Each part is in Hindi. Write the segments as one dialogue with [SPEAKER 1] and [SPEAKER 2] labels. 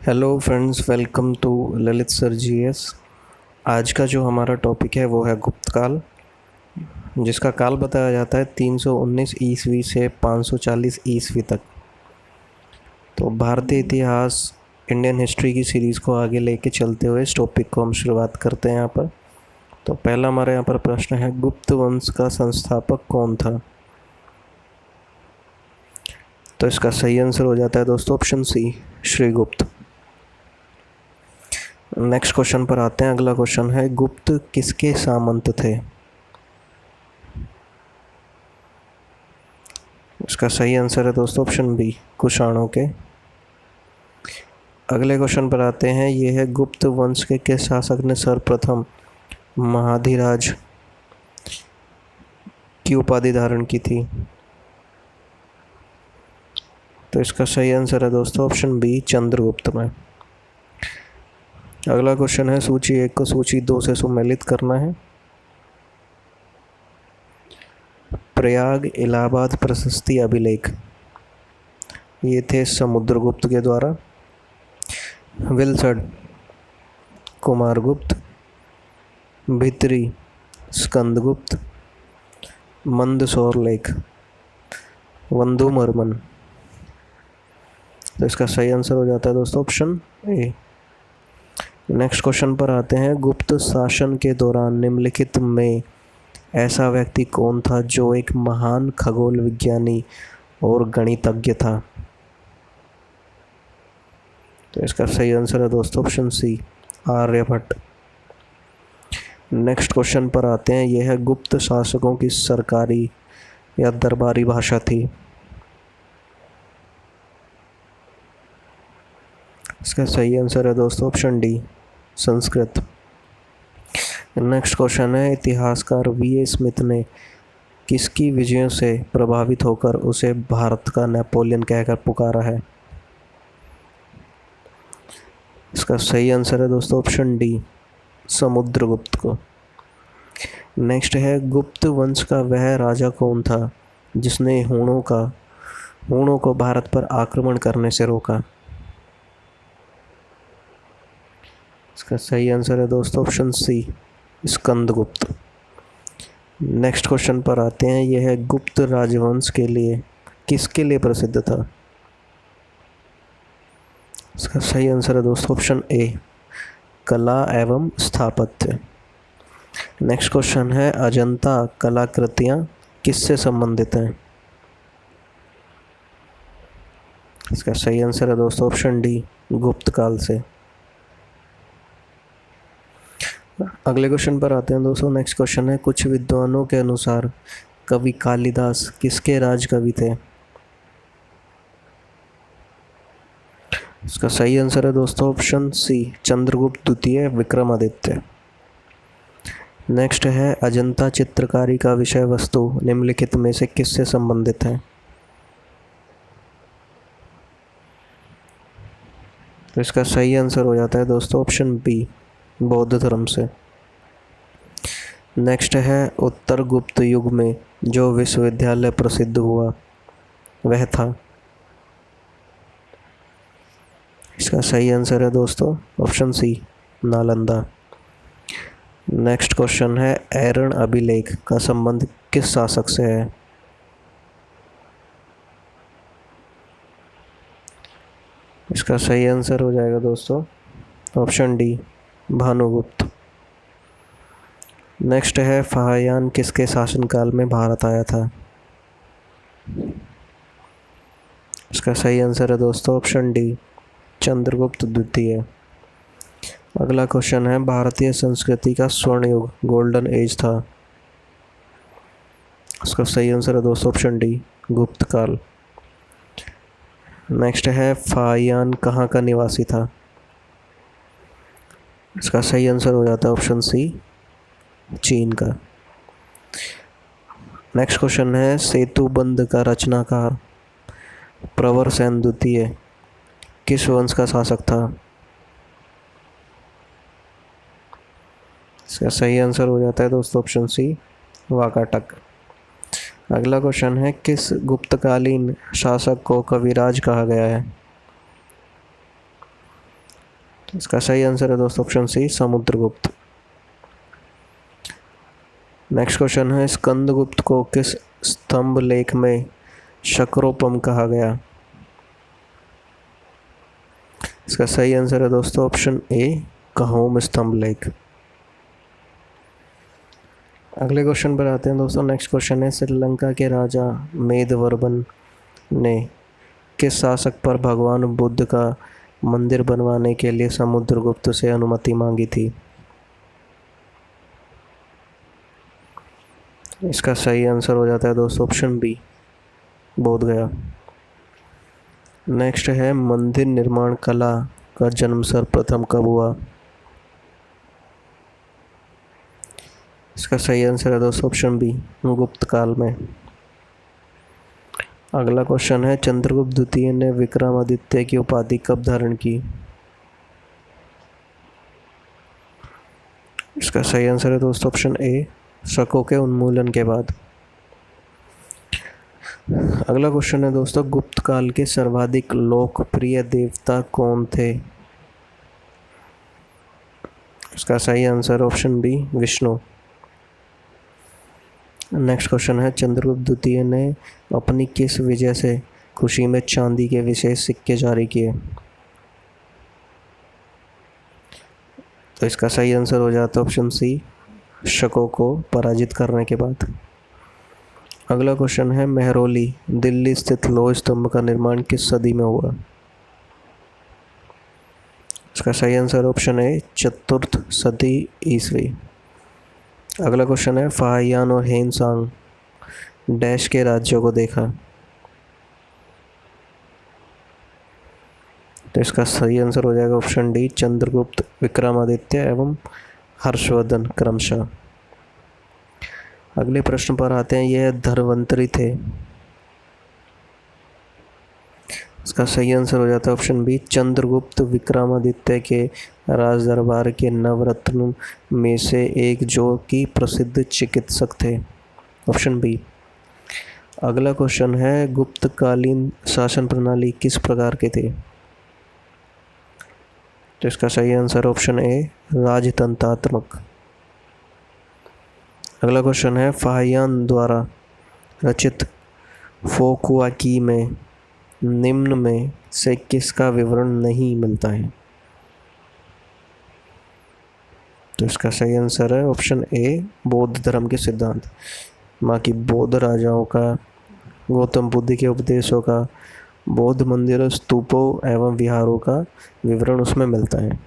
[SPEAKER 1] Hello friends, welcome to Lalit sir GS. आज का जो हमारा टॉपिक है वो है गुप्त काल, जिसका काल बताया जाता है 319 ईस्वी से 540 ईस्वी तक। तो भारतीय इतिहास, इंडियन हिस्ट्री की सीरीज़ को आगे लेके चलते हुए इस टॉपिक को हम शुरुआत करते हैं यहाँ पर। तो पहला हमारे यहाँ पर प्रश्न है, गुप्त वंश का संस्थापक कौन था? तो इसका सही आंसर हो जाता है दोस्तों option C, Srigupta. Next question पर आते हैं। अगला क्वेश्चन है, गुप्त किसके सामंत थे? इसका सही आंसर है दोस्तों ऑप्शन बी, कुषाणों के। अगले क्वेश्चन पर आते हैं। ये है, गुप्त वंश के किस शासक ने सर्वप्रथम महाधिराज की उपाधि धारण की थी? तो इसका सही आंसर है दोस्तों ऑप्शन बी, चंद्रगुप्त में। अगला क्वेश्चन है, सूची 1 को सूची 2 से सुमेलित करना है। प्रयाग इलाहाबाद प्रशस्ति अभिलेख, ये थे समुद्रगुप्त के द्वारा। विल्सड कुमारगुप्त, भित्री स्कंदगुप्त, मंदसौर लेख वंदुमर्मन। तो इसका सही आंसर हो जाता है दोस्तों ऑप्शन ए। नेक्स्ट क्वेश्चन पर आते हैं। गुप्त शासन के दौरान निम्नलिखित में ऐसा व्यक्ति कौन था जो एक महान खगोल विज्ञानी और गणितज्ञ था? तो इसका सही आंसर है दोस्तों option C, Aryabhata. Next question पर आते हैं। यह है, गुप्त शासकों की सरकारी या दरबारी भाषा थी? इसका सही आंसर है दोस्तों option D, Sanskrit. Next question है, इतिहासकार वी.ए. स्मिथ ने किसकी विजयों से प्रभावित होकर उसे भारत का नेपोलियन कहकर पुकारा है? इसका सही आंसर है दोस्तों ऑप्शन डी, समुद्रगुप्त को। नेक्स्ट है, गुप्त वंश का वह राजा कौन था जिसने हूणों को भारत पर आक्रमण करने से रोका? इसका सही आंसर है दोस्तों option C, Skandagupta. Next question पर आते हैं। यह है, गुप्त राजवंश के लिए किसके लिए प्रसिद्ध था? इसका सही आंसर है दोस्तों ऑप्शन ए, कला एवं स्थापत्य। नेक्स्ट क्वेश्चन है, अजंता कलाकृतियाँ किससे संबंधित हैं? इसका सही आंसर है दोस्तों ऑप्शन डी, गुप्त काल से। अगले क्वेश्चन पर आते हैं दोस्तों। नेक्स्ट क्वेश्चन है, कुछ विद्वानों के अनुसार कवि कालिदास किसके राज कवि थे? इसका सही आंसर है दोस्तों ऑप्शन सी, चंद्रगुप्त द्वितीय विक्रमादित्य। नेक्स्ट है, अजंता चित्रकारी का विषय वस्तु निम्नलिखित में से किससे संबंधित है? तो इसका सही आंसर हो जाता है दोस्तों ऑप्शन बी, बौद्ध धर्म से। नेक्स्ट है, उत्तर गुप्त युग में जो विश्वविद्यालय प्रसिद्ध हुआ वह था? इसका सही आंसर है दोस्तों option C, Nalanda. Next question है, ऐरण अभिलेख का संबंध किस शासक से है? इसका सही आंसर हो जाएगा दोस्तों ऑप्शन डी, भानुगुप्त। नेक्स्ट है, फाहियान किसके शासनकाल में भारत आया था? इसका सही आंसर है दोस्तों ऑप्शन डी, चंद्रगुप्त द्वितीय। अगला क्वेश्चन है, भारतीय संस्कृति का स्वर्ण युग गोल्डन एज था? इसका सही आंसर है दोस्तों ऑप्शन डी, गुप्त काल। नेक्स्ट है, फाहियान कहाँ का निवासी था? इसका सही आंसर हो जाता है ऑप्शन सी, चीन का। नेक्स्ट क्वेश्चन है, सेतुबंध का रचनाकार प्रवर सेन द्वितीय किस वंश का शासक था? इसका सही आंसर हो जाता है दोस्तों ऑप्शन सी, वाकाटक। अगला क्वेश्चन है, किस गुप्तकालीन शासक को कविराज कहा गया है? इसका सही आंसर है दोस्तों option C, Samudragupta. Next question है, स्कंदगुप्त को किस स्तंभ लेख में शक्रोपम कहा गया? इसका सही आंसर है दोस्तों ऑप्शन ए, कहोम स्तंभ लेख। अगले क्वेश्चन पर आते हैं दोस्तों। नेक्स्ट क्वेश्चन है, श्रीलंका के राजा मेदवर्मन ने किस शासक पर भगवान बुद्ध का मंदिर बनवाने के लिए समुद्रगुप्त से अनुमति मांगी थी? इसका सही आंसर हो जाता है दोस्तों ऑप्शन बी, बोध गया। नेक्स्ट है, मंदिर निर्माण कला का जन्म सर्वप्रथम कब हुआ? इसका सही आंसर है दोस्तों ऑप्शन बी, गुप्त काल में। अगला क्वेश्चन है, चंद्रगुप्त द्वितीय ने विक्रमादित्य की उपाधि कब धारण की? इसका सही आंसर है दोस्तों ऑप्शन ए, शकों के उन्मूलन के बाद। अगला क्वेश्चन है दोस्तों, गुप्त काल के सर्वाधिक लोकप्रिय देवता कौन थे? इसका सही answer option B, Vishnu. Next question है, चंद्रगुप्त द्वितीय ने अपनी किस विजय से खुशी में चांदी के विशेष सिक्के जारी किए? तो इसका सही आंसर हो जाता है ऑप्शन सी, शकों को पराजित करने के बाद। अगला क्वेश्चन है, मेहरौली दिल्ली स्थित लौह स्तंभ का निर्माण किस सदी में हुआ? इसका सही आंसर ऑप्शन ए, चतुर्थ सदी ईस्वी। अगला क्वेश्चन है, फाहियान और हेनसांग डैश के राज्यों को देखा? तो इसका सही आंसर हो जाएगा ऑप्शन डी, चंद्रगुप्त, विक्रमादित्य एवं हर्षवर्धन क्रमशः। अगले प्रश्न पर आते हैं, यह धन्वंतरी थे? इसका सही आंसर हो जाता है ऑप्शन बी, चंद्रगुप्त विक्रमादित्य के राज दरबार के नवरत्न में से एक, जो कि प्रसिद्ध चिकित्सक थे। Option B. अगला क्वेश्चन है, गुप्तकालीन शासन प्रणाली किस प्रकार के थे? तो इसका सही आंसर ऑप्शन ए, राजतंत्रात्मक। अगला क्वेश्चन है, फाहियान द्वारा रचित फोकुआकी में निम्न में से किसका विवरण नहीं मिलता है? तो इसका सही आंसर है ऑप्शन ए, बौद्ध धर्म के सिद्धांत। बाकी बौद्ध राजाओं का, गौतम बुद्ध के उपदेशों का, बौद्ध मंदिरों, स्तूपों एवं विहारों का विवरण उसमें मिलता है।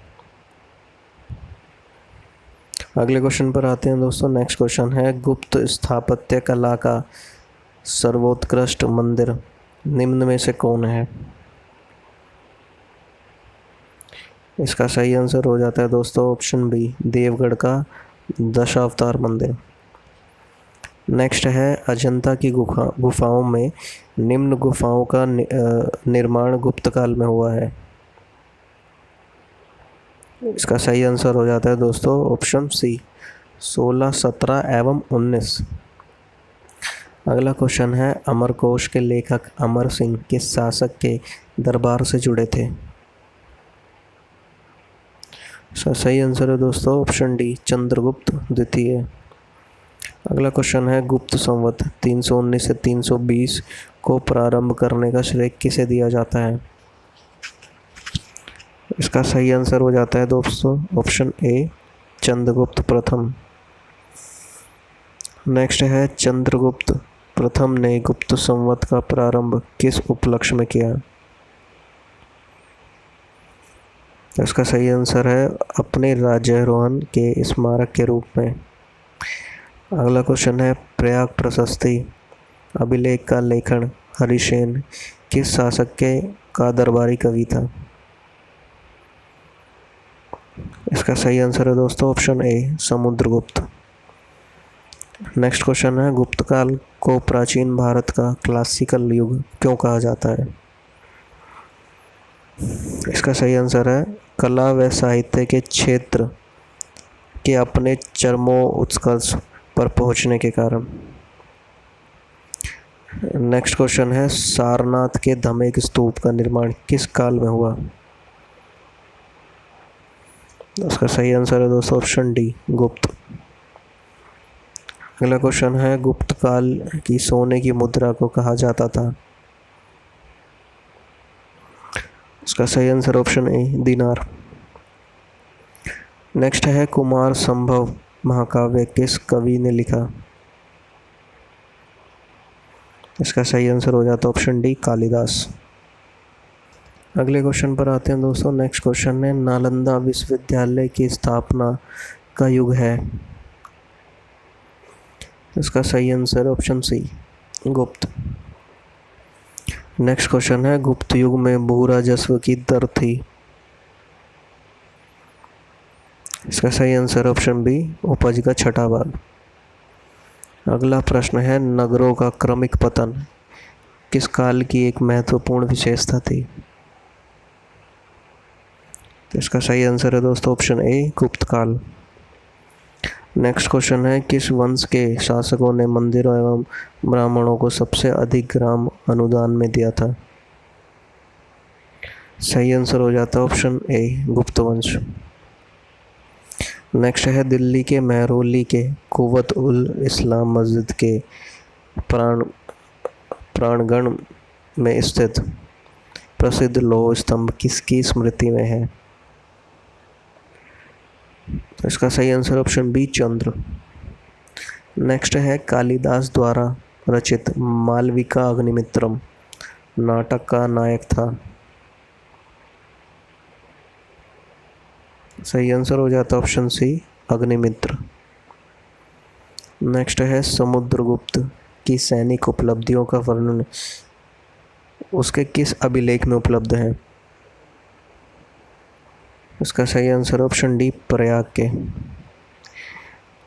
[SPEAKER 1] अगले क्वेश्चन पर आते हैं दोस्तों। नेक्स्ट क्वेश्चन है, गुप्त स्थापत्य कला का सर्वोत्कृष्ट मंदिर निम्न में से कौन है? इसका सही आंसर हो जाता है दोस्तों ऑप्शन बी, देवगढ़ का दशावतार मंदिर। नेक्स्ट है, अजंता की गुफाओं में निम्न गुफाओं का निर्माण गुप्त काल में हुआ है? इसका सही आंसर हो जाता है दोस्तों ऑप्शन सी, 16, 17 एवं 19। अगला क्वेश्चन है, अमरकोश के लेखक अमर सिंह किस शासक के दरबार से जुड़े थे? सही आंसर है दोस्तों ऑप्शन डी, चंद्रगुप्त द्वितीय। अगला क्वेश्चन है, गुप्त संवत 319 से 320 को प्रारंभ करने का श्रेय किसे दिया जाता है? इसका सही आंसर हो जाता है दोस्तों ऑप्शन ए, चंद्रगुप्त प्रथम। नेक्स्ट है, चंद्रगुप्त प्रथम ने गुप्त संवत का प्रारंभ किस उपलक्ष्य में किया? इसका सही आंसर है अपने राज्यारोहण के स्मारक के रूप में। अगला क्वेश्चन है, प्रयाग प्रशस्ति अभिलेख का लेखन हरिसेन किस शासक के का दरबारी कवि था? इसका सही आंसर है दोस्तों option A, Samudragupta. Next question है, गुप्त काल को प्राचीन भारत का क्लासिकल युग क्यों कहा जाता है? इसका सही आंसर है कला व साहित्य के क्षेत्र के अपने चरमोत्कर्ष पर पहुंचने के कारण। नेक्स्ट क्वेश्चन है, सारनाथ के धमेक स्तूप का निर्माण किस काल में हुआ? उसका सही आंसर है दोस्तों ऑप्शन डी, गुप्त। अगला क्वेश्चन है, गुप्त काल की सोने की मुद्रा को कहा जाता था। उसका सही आंसर ऑप्शन ए, दिनार। नेक्स्ट है, कुमार संभव महाकाव्य किस कवि ने लिखा। इसका सही आंसर हो जाता है ऑप्शन डी, कालिदास। अगले क्वेश्चन पर आते हैं दोस्तों। नेक्स्ट क्वेश्चन है, नालंदा विश्वविद्यालय की स्थापना का युग है। इसका सही आंसर ऑप्शन सी, गुप्त। नेक्स्ट क्वेश्चन है, गुप्त युग में भू राजस्व की दर थी। इसका सही आंसर ऑप्शन बी, उपज का छठा भाग। अगला प्रश्न है, नगरों का क्रमिक पतन किस काल की एक महत्वपूर्ण विशेषता थी। तो इसका सही आंसर है दोस्तों ऑप्शन ए, गुप्त काल। नेक्स्ट क्वेश्चन है, किस वंश के शासकों ने मंदिरों एवं ब्राह्मणों को सबसे अधिक ग्राम अनुदान में दिया था। सही आंसर हो जाता है ऑप्शन ए, गुप्त वंश। नेक्स्ट है, दिल्ली के महरौली के कुव्वत उल इस्लाम मस्जिद के प्रांगण में स्थित प्रसिद्ध लौह स्तंभ किसकी स्मृति में है। तो इसका सही आंसर ऑप्शन बी, चंद्र। नेक्स्ट है, कालिदास द्वारा रचित मालविका अग्निमित्रम नाटक का नायक था। सही आंसर हो जाता है ऑप्शन सी, अग्निमित्र। नेक्स्ट है, समुद्रगुप्त की सैनिक उपलब्धियों का वर्णन उसके किस अभिलेख में उपलब्ध है। इसका सही आंसर ऑप्शन डी, प्रयाग के।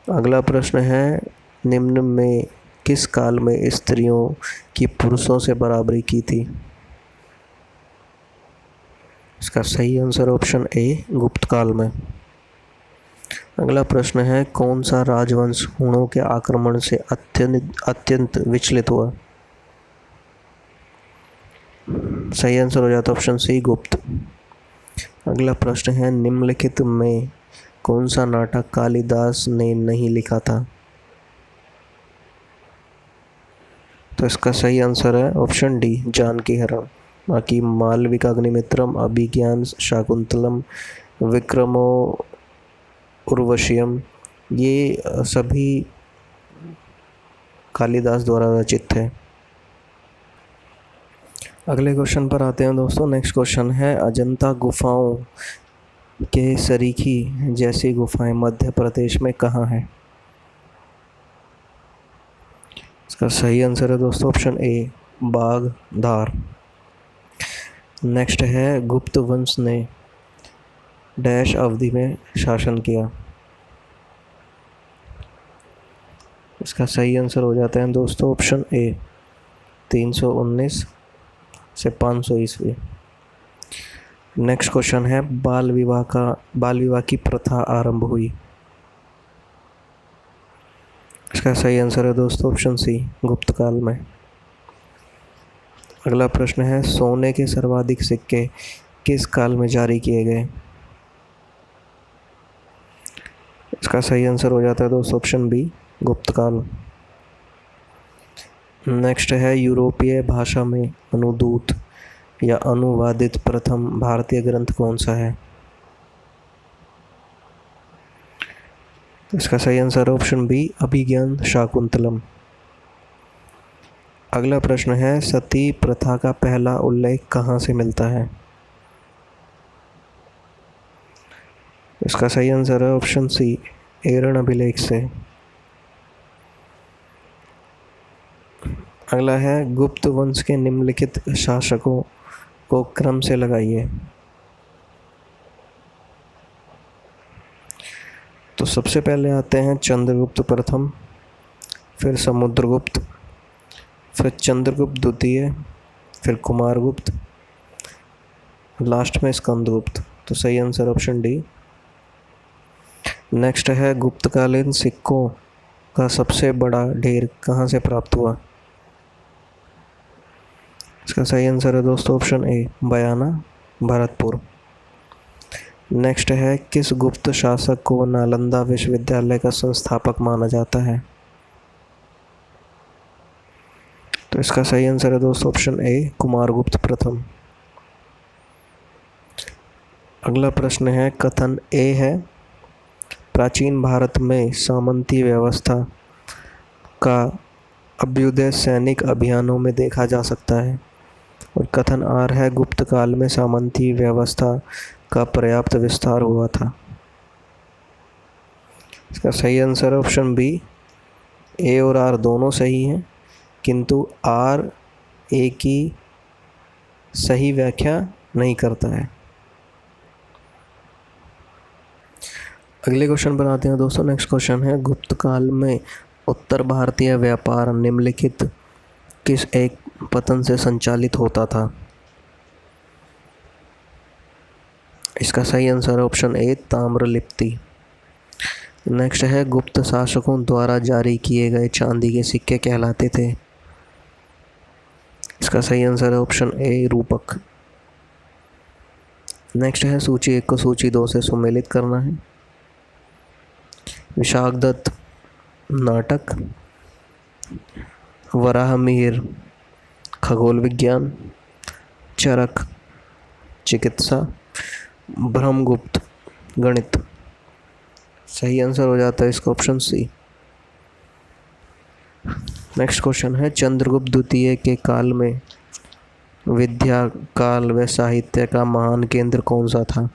[SPEAKER 1] अगला प्रश्न है, निम्न में किस काल में स्त्रियों की पुरुषों से बराबरी की थी। इसका सही आंसर ऑप्शन ए, गुप्त काल में। अगला प्रश्न है, कौन सा राजवंश हूणों के आक्रमण से अत्यंत विचलित हुआ। सही आंसर हो जाता है ऑप्शन सी, गुप्त। अगला प्रश्न है, निम्नलिखित में कौन सा नाटक कालिदास ने नहीं लिखा था। तो इसका सही आंसर है ऑप्शन डी, जानकी हरण। बाकी मालविका अग्निमित्रम, अभिज्ञान शाकुंतलम, विक्रमो उर्वशियम ये सभी कालिदास द्वारा रचित थे। अगले क्वेश्चन पर आते हैं दोस्तों। नेक्स्ट क्वेश्चन है, अजंता गुफाओं के सरीखी जैसी गुफाएं मध्य प्रदेश में कहाँ हैं। इसका सही आंसर है दोस्तों ऑप्शन ए, बाघ धार। नेक्स्ट है, गुप्त वंश ने डैश अवधि में शासन किया। इसका सही आंसर हो जाता है दोस्तों ऑप्शन ए, 319 से 500 ईस्वी। नेक्स्ट क्वेश्चन है, बाल विवाह की प्रथा आरंभ हुई। इसका सही आंसर है दोस्तों ऑप्शन सी, गुप्त काल में। अगला प्रश्न है, सोने के सर्वाधिक सिक्के किस काल में जारी किए गए। इसका सही आंसर हो जाता है दोस्तों ऑप्शन बी, गुप्त काल। नेक्स्ट है, यूरोपीय भाषा में अनुदूत या अनुवादित प्रथम भारतीय ग्रंथ कौन सा है। इसका सही आंसर है ऑप्शन बी, अभिज्ञान शाकुंतलम। अगला प्रश्न है, सती प्रथा का पहला उल्लेख कहाँ से मिलता है। इसका सही आंसर है ऑप्शन सी, एरण अभिलेख से। अगला है, गुप्त वंश के निम्नलिखित शासकों को क्रम से लगाइए। तो सबसे पहले आते हैं चंद्रगुप्त प्रथम, फिर समुद्रगुप्त, फिर चंद्रगुप्त द्वितीय, फिर कुमारगुप्त, लास्ट में स्कंदगुप्त। तो सही आंसर ऑप्शन डी। नेक्स्ट है, गुप्तकालीन सिक्कों का सबसे बड़ा ढेर कहाँ से प्राप्त हुआ। इसका सही आंसर है दोस्तों option A, Bayana, Bharatpur. Next है, किस गुप्त शासक को नालंदा विश्वविद्यालय का संस्थापक माना जाता है? तो इसका सही आंसर है दोस्तों ऑप्शन ए, कुमारगुप्त प्रथम। अगला प्रश्न है, कथन ए है, प्राचीन भारत में सामंती व्यवस्था का अभ्युदय सैनिक अभियानों में देखा जा सकता है। और कथन आर है, गुप्त काल में सामंती व्यवस्था का पर्याप्त विस्तार हुआ था। इसका सही आंसर है ऑप्शन बी, ए और आर दोनों सही हैं, किंतु आर ए की सही व्याख्या नहीं करता है। अगले क्वेश्चन पर आते हैं दोस्तों। नेक्स्ट क्वेश्चन है, गुप्त काल में उत्तर भारतीय व्यापार निम्नलिखित किस एक पतन से संचालित होता था? इसका सही आंसर है ऑप्शन ए, ताम्रलिप्ति। नेक्स्ट है, गुप्त शासकों द्वारा जारी किए गए चांदी के सिक्के कहलाते थे। इसका सही आंसर है ऑप्शन ए, रूपक। नेक्स्ट है, सूची 1 को सूची 2 से सुमेलित करना है। विशाखदत्त नाटक, वराहमिहिर खगोल विज्ञान, चरक चिकित्सा, ब्रह्मगुप्त गणित। सही आंसर हो जाता है इसका ऑप्शन सी। नेक्स्ट क्वेश्चन है, चंद्रगुप्त द्वितीय के काल में विद्या, काल व साहित्य का महान केंद्र कौन सा था?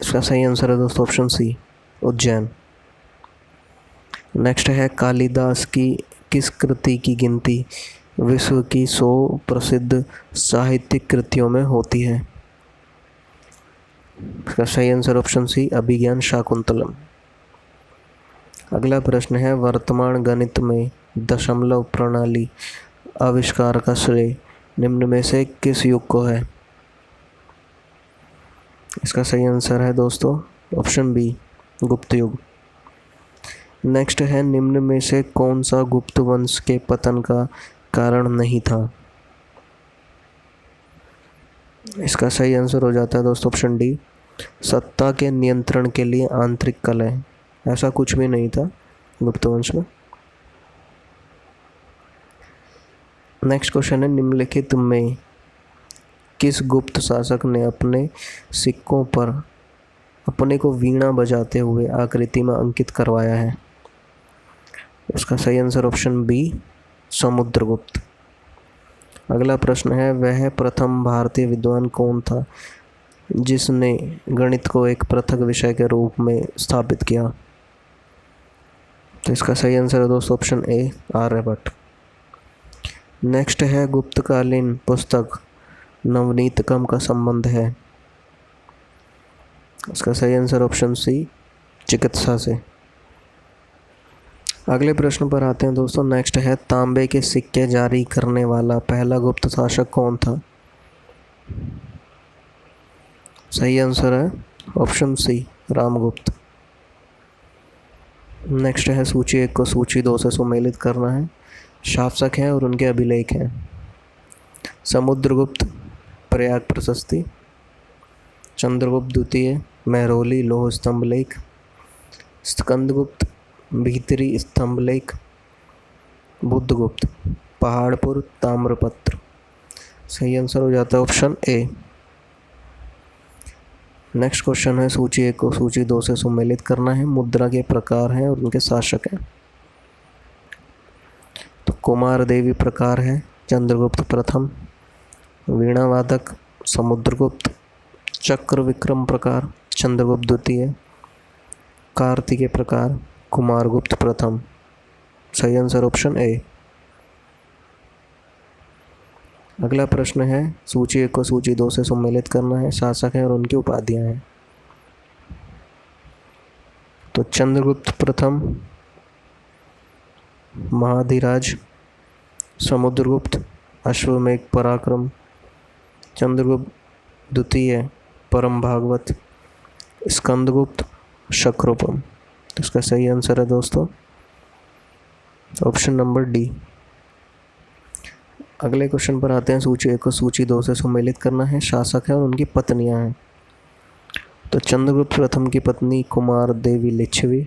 [SPEAKER 1] इसका सही आंसर है दोस्तों ऑप्शन सी, उज्जैन। नेक्स्ट है, कालिदास की किस कृति की गिनती विश्व की 100 प्रसिद्ध साहित्यिक कृतियों में होती है? इसका सही आंसर ऑप्शन सी, अभिज्ञान शाकुंतलम। अगला प्रश्न है, वर्तमान गणित में दशमलव प्रणाली आविष्कार का श्रेय निम्न में से किस युग को है? इसका सही आंसर है दोस्तों ऑप्शन बी, गुप्त युग। नेक्स्ट है, निम्न में से कौन सा गुप्त वंश के पतन का कारण नहीं था? इसका सही आंसर हो जाता है दोस्तों ऑप्शन डी, सत्ता के नियंत्रण के लिए आंतरिक कलह। ऐसा कुछ भी नहीं था गुप्त वंश में। नेक्स्ट क्वेश्चन है, निम्नलिखित में किस गुप्त शासक ने अपने सिक्कों पर अपने को वीणा बजाते हुए आकृति में अंकित करवाया है? इसका सही आंसर ऑप्शन बी, समुद्रगुप्त। अगला प्रश्न है, वह प्रथम भारतीय विद्वान कौन था जिसने गणित को एक पृथक विषय के रूप में स्थापित किया? तो इसका सही आंसर है दोस्तों ऑप्शन ए, आर्यभट्ट। नेक्स्ट है, गुप्तकालीन पुस्तक नवनीतकम का संबंध है? इसका सही आंसर ऑप्शन सी, चिकित्सा से। अगले प्रश्न पर आते हैं दोस्तों। नेक्स्ट है, तांबे के सिक्के जारी करने वाला पहला गुप्त शासक कौन था? सही आंसर है ऑप्शन सी, रामगुप्त। नेक्स्ट है, सूची 1 को सूची 2 से सुमेलित करना है। शासक हैं और उनके अभिलेख हैं। समुद्रगुप्त, प्रयाग प्रशस्ति, चंद्रगुप्त द्वितीय, महरौली लौह स्तंभ लेख, स्कंदगुप्त, भीतरी स्तंभ लेख, बुद्धगुप्त, पहाड़पुर ताम्रपत्र। सही आंसर हो जाता है ऑप्शन ए। नेक्स्ट क्वेश्चन है, सूची 1 को सूची 2 से सुमेलित करना है। मुद्रा के प्रकार हैं और उनके शासक हैं। तो कुमार देवी प्रकार है चंद्रगुप्त प्रथम, वीणावादक समुद्रगुप्त, चक्र विक्रम प्रकार चंद्रगुप्त द्वितीय, कार्तिकेय प्रकार कुमारगुप्त प्रथम। सही आंसर ऑप्शन ए। अगला प्रश्न है, सूची 1 को सूची 2 से सम्मिलित करना है। शासक हैं और उनकी उपाधियां हैं। तो चंद्रगुप्त प्रथम महाधिराज, समुद्रगुप्त अश्वमेघ पराक्रम, चंद्रगुप्त द्वितीय परम भागवत, स्कंदगुप्त शक्रोपम। तो इसका सही आंसर है दोस्तों ऑप्शन नंबर डी। अगले क्वेश्चन पर आते हैं। सूची 1 को सूची 2 से सम्मिलित करना है। शासक है और उनकी पत्नियां हैं। तो चंद्रगुप्त प्रथम की पत्नी कुमार देवी लिच्छवी,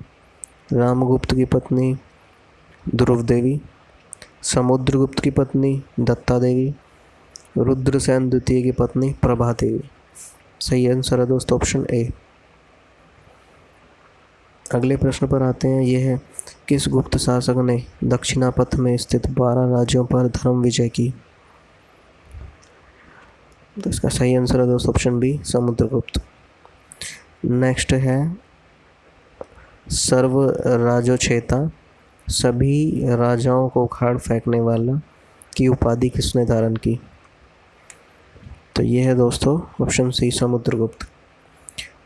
[SPEAKER 1] रामगुप्त की पत्नी ध्रुव देवी, समुद्रगुप्त की पत्नी दत्ता देवी, रुद्रसेन द्वितीय की पत्नी प्रभा देवी। सही आंसर है दोस्तों ऑप्शन ए। अगले प्रश्न पर आते हैं। यह है, किस गुप्त शासक ने दक्षिणापथ में स्थित 12 राज्यों पर धर्म विजय की? तो इसका सही आंसर है दोस्तों ऑप्शन बी, समुद्रगुप्त। नेक्स्ट है, सर्व राजोछेता, सभी राजाओं को उखाड़ फेंकने वाला की उपाधि किसने धारण की? तो ये है दोस्तों ऑप्शन सी, समुद्रगुप्त।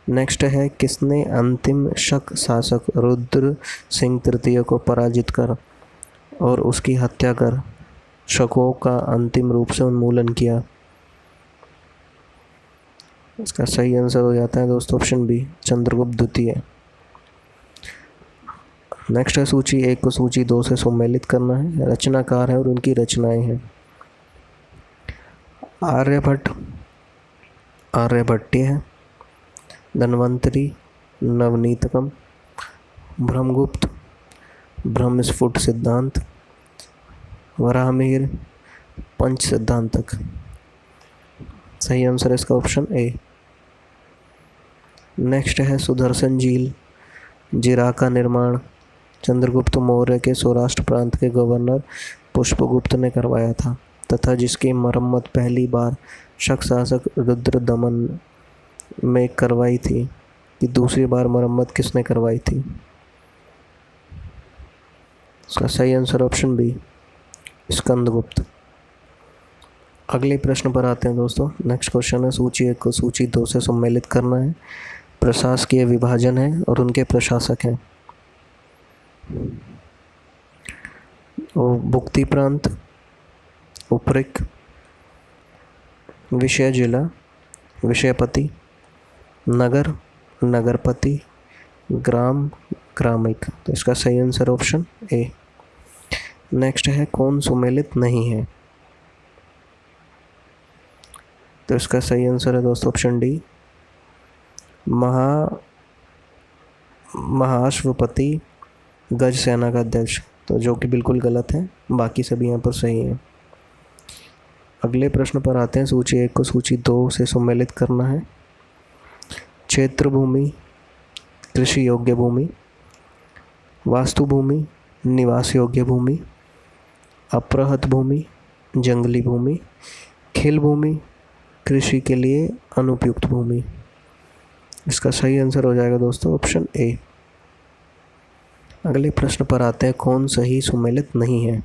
[SPEAKER 1] नेक्स्ट है, किसने अंतिम शक शासक रुद्र सिंह तृतीय को पराजित कर और उसकी हत्या कर शकों का अंतिम रूप से उन्मूलन किया? इसका सही आंसर हो जाता है दोस्तों ऑप्शन बी, चंद्रगुप्त द्वितीय। नेक्स्ट है, सूची 1 को सूची 2 से सम्मिलित करना है। रचनाकार है और उनकी रचनाएं हैं। आर्यभट्ट, आर्यभट्ट है, धन्वंतरी, नवनीतकम, ब्रह्मगुप्त, ब्रह्मस्फुट सिद्धांत, वराहमिहिर, पंच सिद्धांतक। सही आंसर है इसका ऑप्शन ए। नेक्स्ट है, सुदर्शन झील, जिरा का निर्माण चंद्रगुप्त मौर्य के सौराष्ट्र प्रांत के गवर्नर पुष्पगुप्त ने करवाया था तथा जिसकी मरम्मत पहली बार शक शासक रुद्रदमन में करवाई थी, कि दूसरी बार मरम्मत किसने करवाई थी? इसका सही आंसर ऑप्शन बी, स्कंदगुप्त। अगले प्रश्न पर आते हैं दोस्तों। नेक्स्ट क्वेश्चन है, सूची 1 को सूची 2 से सम्मिलित करना है। प्रशासकीय विभाजन है और उनके प्रशासक हैं। भुक्ति प्रांत, उपरिक, विषय जिला, विषयपति, नगर, नगरपति, ग्राम, ग्रामिक। तो इसका सही आंसर ऑप्शन ए। नेक्स्ट है, कौन सम्मिलित नहीं है? तो इसका सही आंसर है दोस्तों ऑप्शन डी, महाश्वपति, गज सेना का अध्यक्ष। तो जो कि बिल्कुल गलत है, बाकी सभी यहाँ पर सही हैं। अगले प्रश्न पर आते हैं। सूची 1 को सूची 2 से सम्मिलित करना है। क्षेत्र भूमि, कृषि योग्य भूमि, वास्तु भूमि, निवास योग्य भूमि, अपरहत भूमि, जंगली भूमि, खेल भूमि, कृषि के लिए अनुपयुक्त भूमि। इसका सही आंसर हो जाएगा दोस्तों ऑप्शन ए। अगले प्रश्न पर आते हैं। कौन सही सम्मिलित नहीं है?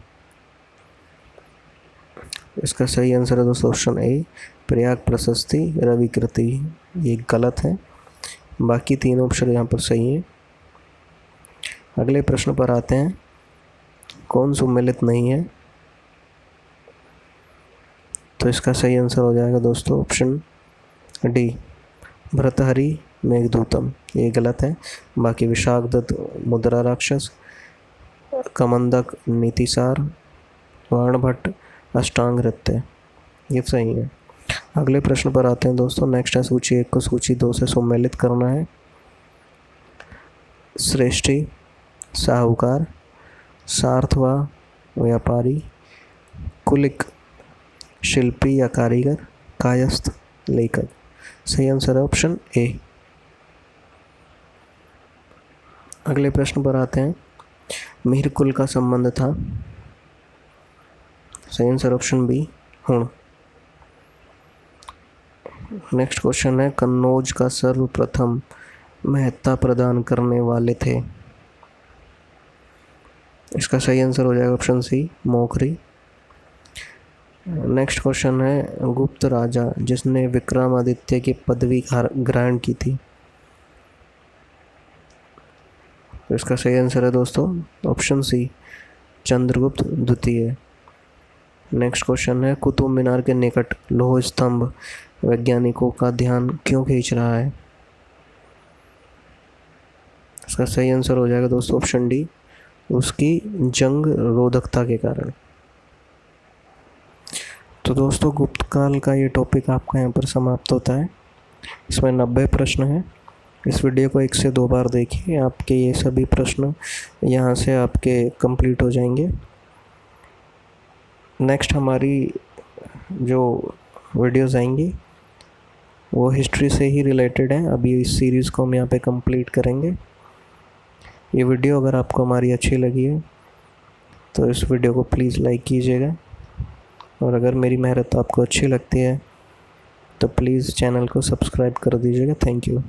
[SPEAKER 1] इसका सही आंसर है दोस्तों ऑप्शन ए, प्रयाग प्रशस्ति, रविकृति। ये गलत है, बाकी 3 ऑप्शन यहाँ पर सही हैं। अगले प्रश्न पर आते हैं। कौन सम्मिलित नहीं है? तो इसका सही आंसर हो जाएगा दोस्तों ऑप्शन डी, भर्तृहरि मेघदूतम। ये गलत है, बाकी विशाखदत्त मुद्रा राक्षस, कमंदक नीतिसार, वर्णभट्ट अष्टांग नृत्य, ये सही है। अगले प्रश्न पर आते हैं दोस्तों। नेक्स्ट है, सूची 1 को सूची 2 से सम्मिलित करना है। श्रेष्ठी, साहूकार, सार्थवा व्यापारी, कुलिक शिल्पी या कारीगर, कायस्थ लेखक। सही आंसर है ऑप्शन ए। अगले प्रश्न पर आते हैं। मिहिर कुल का संबंध था। सही आंसर ऑप्शन बी, हुण। नेक्स्ट क्वेश्चन है, कन्नौज का सर्वप्रथम महत्ता प्रदान करने वाले थे। इसका सही आंसर हो जाएगा option C, Maukhari. Next question है, गुप्त राजा जिसने विक्रमादित्य की पदवी ग्रहण की थी। तो इसका सही आंसर है दोस्तों ऑप्शन सी, चंद्रगुप्त द्वितीय। नेक्स्ट क्वेश्चन है, कुतुब मीनार के निकट लौह स्तंभ वैज्ञानिकों का ध्यान क्यों खींच रहा है? इसका सही आंसर हो जाएगा दोस्तों ऑप्शन डी, उसकी जंग रोधकता के कारण। तो दोस्तों, गुप्त काल का ये टॉपिक आपका यहाँ पर समाप्त होता है। इसमें 90 प्रश्न हैं। इस वीडियो को 1 से 2 बार देखिए, आपके ये सभी प्रश्न यहाँ से आपके कंप्लीट हो जाएंगे। नेक्स्ट हमारी जो वीडियोज़ आएंगी वो हिस्ट्री से ही रिलेटेड है। अभी इस सीरीज़ को हम यहाँ पे कंप्लीट करेंगे। ये वीडियो अगर आपको हमारी अच्छी लगी है तो इस वीडियो को प्लीज़ लाइक कीजिएगा, और अगर मेरी मेहनत आपको अच्छी लगती है तो प्लीज़ चैनल को सब्सक्राइब कर दीजिएगा। Thank you.